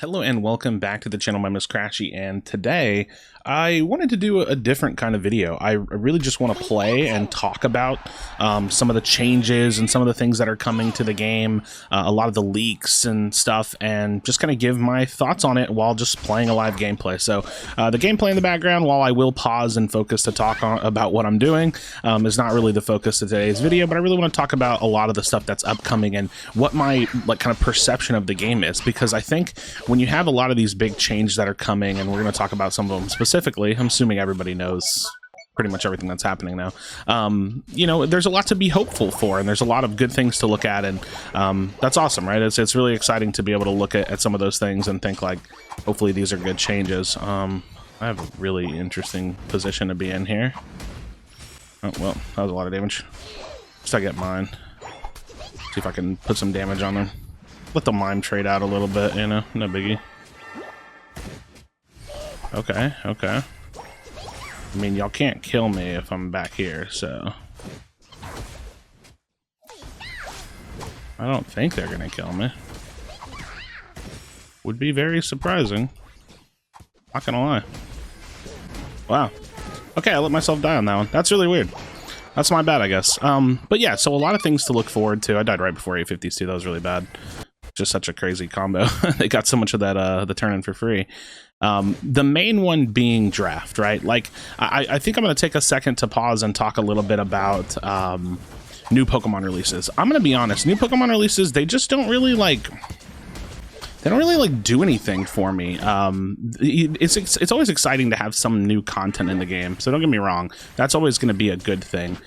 Hello and welcome back to the channel. My name is Krashy, and today I wanted to do a different kind of video. I really just want to play and talk about some of the changes and some of the things that are coming to the game, a lot of the leaks and stuff, and just kind of give my thoughts on it while just playing a live gameplay. So the gameplay in the background, while I will pause and focus to talk about what I'm doing, is not really the focus of today's video, but I really want to talk about a lot of the stuff that's upcoming and what my kind of perception of the game is, because I think when you have a lot of these big changes that are coming, and we're going to talk about some of them specifically, I'm assuming everybody knows pretty much everything that's happening now. You know, there's a lot to be hopeful for, and there's a lot of good things to look at, and that's awesome, right? It's really exciting to be able to look at some of those things and think, like, hopefully these are good changes. I have a really interesting position to be in here. Oh, well, that was a lot of damage. Just I get mine. See if I can put some damage on them. Let the mime trade out a little bit, you know, no biggie. Okay, okay. I mean, y'all can't kill me if I'm back here, so... I don't think they're gonna kill me. Would be very surprising. Not gonna lie. Wow. Okay, I let myself die on that one. That's really weird. That's my bad, I guess. But yeah, so a lot of things to look forward to. I died right before 850s too, that was really bad. Just such a crazy combo. They got so much of that the turn in for free. The main one being draft, right? Like, I think I'm going to take a second to pause and talk a little bit about new Pokemon releases. I'm going to be honest, new Pokemon releases, they just don't really like... They don't really like do anything for me. It's always exciting to have some new content in the game, so don't get me wrong. That's always going to be a good thing.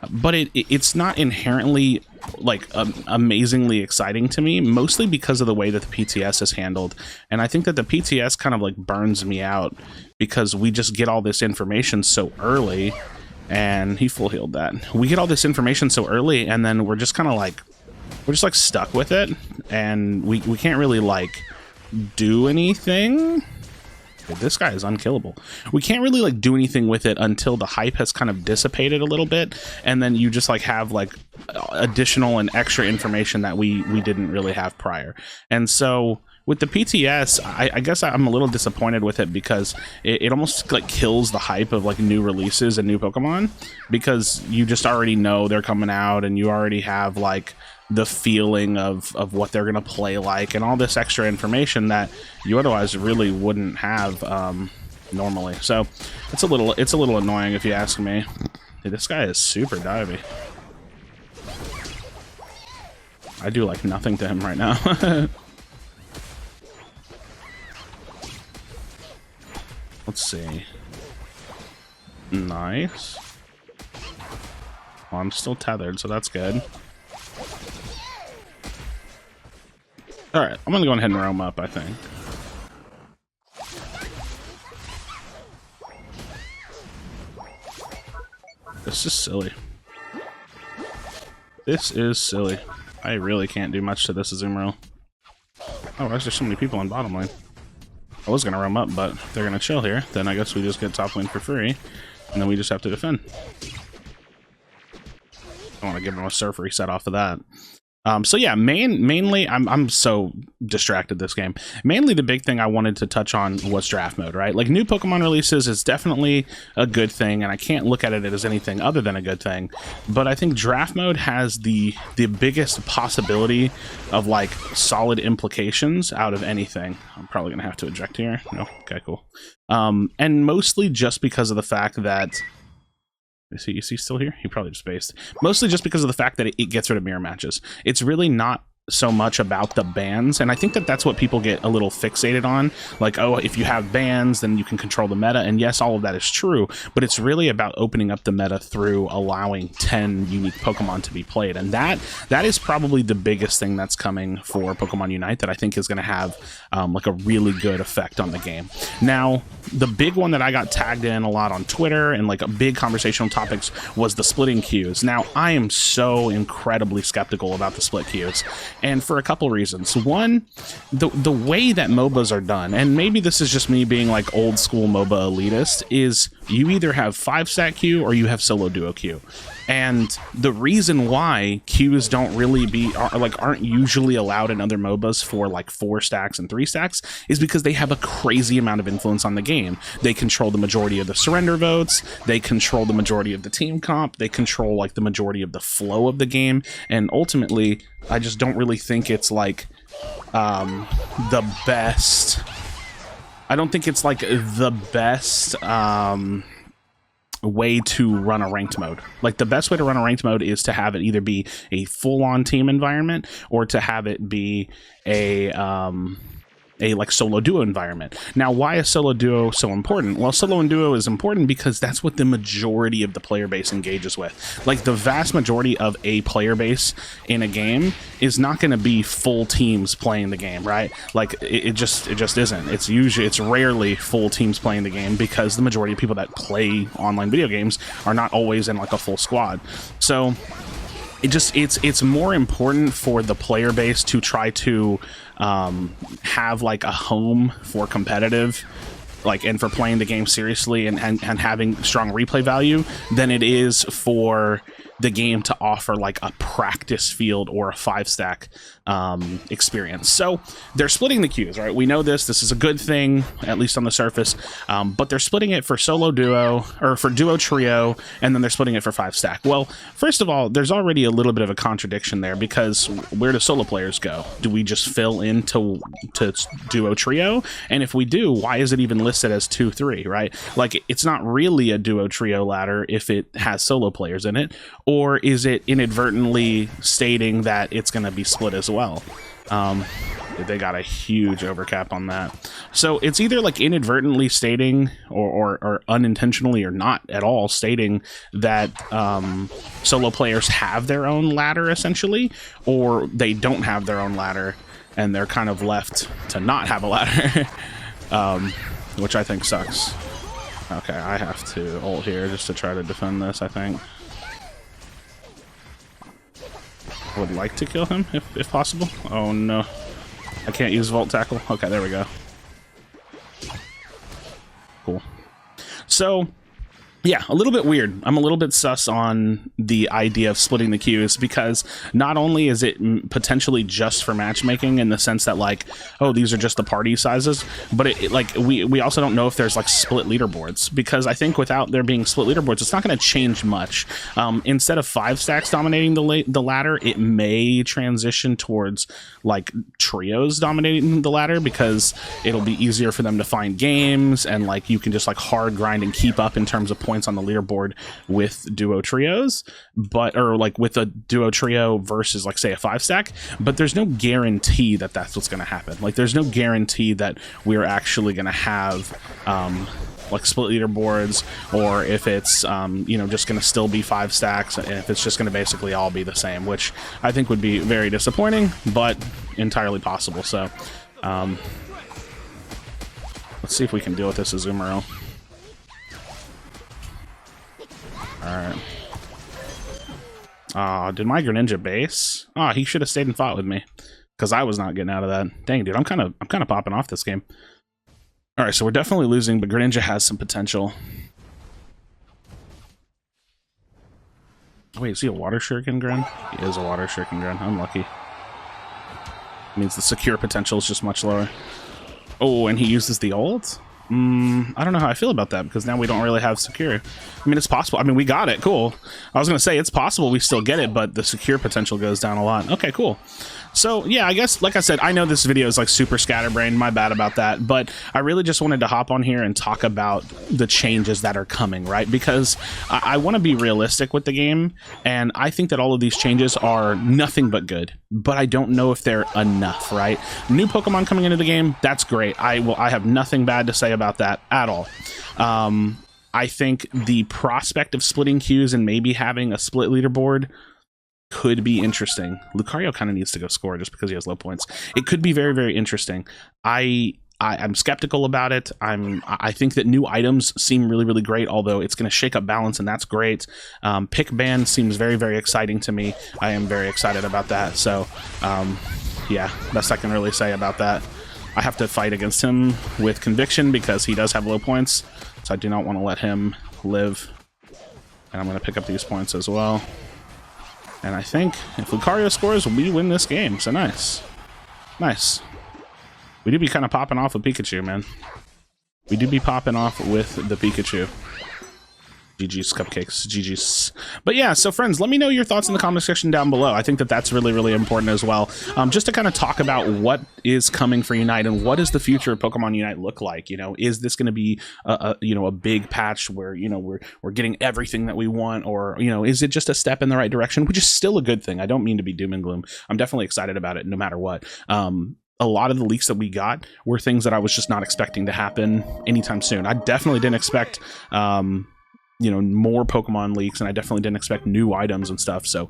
But it's not inherently like amazingly exciting to me, mostly because of the way that the PTS is handled. And I think that the PTS kind of like burns me out because we just get all this information so early. And he full healed that. We get all this information so early, and then we're just kind of like, we're just like stuck with it, and we can't really like do anything. Okay, this guy is unkillable. We can't really like do anything with it until the hype has kind of dissipated a little bit, and then you just like have like additional and extra information that we didn't really have prior. And so with the PTS, I guess I'm a little disappointed with it because it almost like kills the hype of like new releases and new Pokemon, because you just already know they're coming out and you already have like the feeling of what they're gonna play like and all this extra information that you otherwise really wouldn't have normally. So it's a little annoying if you ask me. Dude, this guy is super divey. I do like nothing to him right now. Let's see. Nice. Well, I'm still tethered, so that's good. Alright, I'm gonna go ahead and roam up, I think. This is silly. This is silly. I really can't do much to this Azumarill. Oh, why is there so many people on bottom lane? I was gonna roam up, but if they're gonna chill here, then I guess we just get top lane for free, and then we just have to defend. I want to give them a surf reset off of that. So yeah, mainly I'm so distracted this game. Mainly the big thing I wanted to touch on was draft mode, right? Like, new Pokemon releases is definitely a good thing, and I can't look at it as anything other than a good thing. But I think draft mode has the biggest possibility of like solid implications out of anything. I'm probably gonna have to eject here. No, okay, cool. And mostly just because of the fact that, is he still here? He probably just spaced. Mostly just because of the fact that it gets rid of mirror matches. It's really not so much about the bans, and I think that that's what people get a little fixated on. Like, oh, if you have bans, then you can control the meta, and yes, all of that is true, but it's really about opening up the meta through allowing 10 unique Pokemon to be played, and that is probably the biggest thing that's coming for Pokemon Unite that I think is going to have like a really good effect on the game. Now, the big one that I got tagged in a lot on Twitter and like a big conversational topics was the splitting queues. Now, I am so incredibly skeptical about the split queues. and for a couple reasons. One, the way that MOBAs are done, and maybe this is just me being like old school MOBA elitist, is you either have 5-stack queue or you have solo duo queue. And the reason why queues don't really aren't usually allowed in other MOBAs for like 4 stacks and 3 stacks is because they have a crazy amount of influence on the game. They control the majority of the surrender votes, they control the majority of the team comp, they control like the majority of the flow of the game, and ultimately I just don't really think it's like the best. I don't think it's like the best way to run a ranked mode. Like, the best way to run a ranked mode is to have it either be a full-on team environment or to have it be a like solo duo environment. Now, why is solo duo so important? Well, solo and duo is important because that's what the majority of the player base engages with. Like, the vast majority of a player base in a game is not going to be full teams playing the game, right? Like, it just isn't. It's rarely full teams playing the game because the majority of people that play online video games are not always in like a full squad. So it's more important for the player base to try to have like a home for competitive, like, and for playing the game seriously and having strong replay value than it is for the game to offer like a practice field or a 5-stack experience. So they're splitting the queues, right? We know this is a good thing, at least on the surface, but they're splitting it for solo duo, or for duo trio, and then they're splitting it for 5-stack. Well, first of all, there's already a little bit of a contradiction there, because where do solo players go? Do we just fill into duo trio? And if we do, why is it even listed as 2-3, right? Like, it's not really a duo trio ladder if it has solo players in it, or is it inadvertently stating that it's going to be split as well? They got a huge overcap on that. So it's either like inadvertently stating or unintentionally or not at all stating that solo players have their own ladder essentially, or they don't have their own ladder and they're kind of left to not have a ladder, which I think sucks. Okay, I have to ult here just to try to defend this, I think. Would like to kill him if possible. Oh no, I can't use Vault Tackle. Okay, there we go. Cool. So yeah, a little bit weird. I'm a little bit sus on the idea of splitting the queues, because not only is it potentially just for matchmaking in the sense that like, oh, these are just the party sizes, but it like we also don't know if there's like split leaderboards, because I think without there being split leaderboards, it's not going to change much. Instead of 5 stacks dominating the ladder, it may transition towards like trios dominating the ladder, because it'll be easier for them to find games, and like you can just like hard grind and keep up in terms of points on the leaderboard with duo trios, or like with a duo trio versus like say a 5-stack, but there's no guarantee that that's what's going to happen. Like, there's no guarantee that we're actually going to have like split leaderboards, or if it's you know, just going to still be 5 stacks, and if it's just going to basically all be the same, which I think would be very disappointing, but entirely possible. So let's see if we can deal with this Azumarill. Alright. Did my Greninja base? He should have stayed and fought with me, because I was not getting out of that. Dang, dude, I'm kind of popping off this game. Alright, so we're definitely losing, but Greninja has some potential. Wait, is he a Water Shuriken Gren? He is a Water Shuriken Gren. Unlucky. Means the secure potential is just much lower. Oh, and he uses the ult? I don't know how I feel about that, because now we don't really have secure. I mean, it's possible. I mean, we got it. Cool. I was going to say it's possible we still get it, but the secure potential goes down a lot. Okay, cool. So yeah, I guess, like I said, I know this video is like super scatterbrained, my bad about that, but I really just wanted to hop on here and talk about the changes that are coming, right? Because I want to be realistic with the game, and I think that all of these changes are nothing but good, but I don't know if they're enough, right? New Pokemon coming into the game, that's great. I have nothing bad to say about that at all. I think the prospect of splitting queues and maybe having a split leaderboard could be interesting. Lucario kind of needs to go score just because he has low points. It could be very, very interesting. I I'm skeptical about it. I think that new items seem really, really great, although it's going to shake up balance, and that's great. Pick ban seems very, very exciting to me. I am very excited about that. So, yeah, best I can really say about that. I have to fight against him with conviction because he does have low points, so I do not want to let him live. And I'm going to pick up these points as well. And I think if Lucario scores, we win this game. So nice. Nice. We do be kind of popping off with Pikachu, man. We do be popping off with the Pikachu. GG's cupcakes, GG's. But yeah, so friends, let me know your thoughts in the comment section down below. I think that that's really, really important as well. Just to kind of talk about what is coming for Unite and what does the future of Pokemon Unite look like? You know, is this going to be a big patch where, you know, we're getting everything that we want, or, you know, is it just a step in the right direction, which is still a good thing. I don't mean to be doom and gloom. I'm definitely excited about it no matter what. A lot of the leaks that we got were things that I was just not expecting to happen anytime soon. I definitely didn't expect you know, more Pokemon leaks, and I definitely didn't expect new items and stuff. So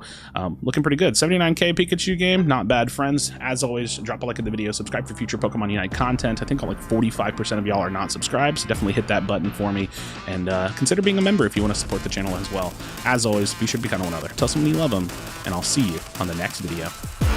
looking pretty good. 79k Pikachu game, not bad, friends. As always, drop a like at the video, subscribe for future Pokemon Unite content. I think like 45% of y'all are not subscribed, so definitely hit that button for me, and consider being a member if you want to support the channel as well. As always, be sure to be kind to one another, tell someone you love them, and I'll see you on the next video.